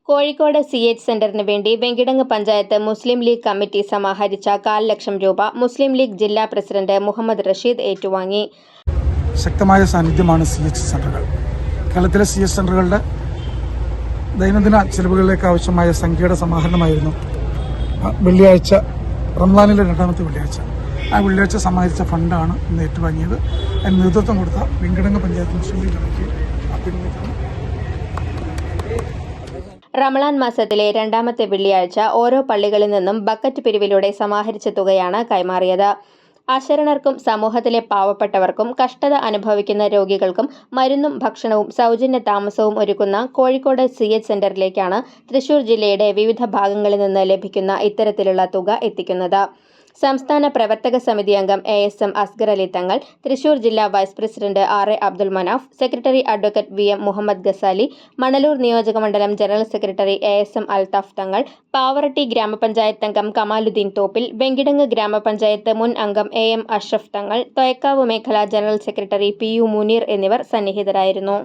Kozhikode CH സെന്ററിന് വേണ്ടി വെങ്കിടങ്ങ് പഞ്ചായത്ത് മുസ്ലിം league committee സമാഹരിച്ച 1,00,000 ലക്ഷം രൂപ മുസ്ലിം league ജില്ലാ പ്രസിഡന്റ് മുഹമ്മദ് റഷീദ് ഏറ്റുവാങ്ങി. ശക്തമായ സാന്നിധ്യമാണ് CH സെന്ററുകൾ. കേരളത്തിലെ CH സെന്ററുകളുടെ ദൈനംദിന ചെലവുകളിലേക്ക് ആവശ്യമായ സംഖ്യയുടെ സമാഹരണമായിരുന്നു വെള്ളിയാഴ്ച, റംസാനിലെ രണ്ടാമത്തെ വെള്ളിയാഴ്ച. ആ വെള്ളിയാഴ്ച സമാഹരിച്ച ഫണ്ടാണ് ഇന്ന് ഏറ്റുവാങ്ങിയത്. അതിന് നേതൃത്വം കൊടുത്ത വെങ്കിടങ്ങ് പഞ്ചായത്ത് മുസ്ലിം ലീഗ് കമ്മിറ്റി അഭിനന്ദിക്കുന്നു. റമളാൻ മാസത്തിലെ രണ്ടാമത്തെ വെള്ളിയാഴ്ച ഓരോ പള്ളികളിൽ നിന്നും ബക്കറ്റ് പിരിവിലൂടെ സമാഹരിച്ച തുകയാണ് കൈമാറിയത്. അശരണർക്കും സമൂഹത്തിലെ പാവപ്പെട്ടവർക്കും കഷ്ടത അനുഭവിക്കുന്ന രോഗികൾക്കും മരുന്നും ഭക്ഷണവും സൗജന്യ താമസവും ഒരുക്കുന്ന കോഴിക്കോട് CH സെന്ററിലേക്കാണ് തൃശൂർ ജില്ലയുടെ വിവിധ ഭാഗങ്ങളിൽ നിന്ന് ലഭിക്കുന്ന ഇത്തരത്തിലുള്ള തുക എത്തിക്കുന്നത്. സംസ്ഥാന പ്രവർത്തക സമിതി അംഗം ASM അസ്ഗർ അലി തങ്ങൾ, തൃശൂർ ജില്ലാ vice president RA Abdul Manaf, secretary advocate VM Muhammad Ghazali, Manalur നിയോജകമണ്ഡലം ജനറൽ സെക്രട്ടറി ASM അൽത്താഫ് തങ്ങൾ, പാവറട്ടി ഗ്രാമപഞ്ചായത്ത് അംഗം കമാലുദ്ദീൻ തോപ്പിൽ, വെങ്കിടങ്ങ് ഗ്രാമപഞ്ചായത്ത് മുൻ അംഗം AM അഷ്റഫ് തങ്ങൾ, തൊയക്കാവ് മേഖല ജനറൽ സെക്രട്ടറി PU മുനീർ എന്നിവർ സന്നിഹിതരായിരുന്നു.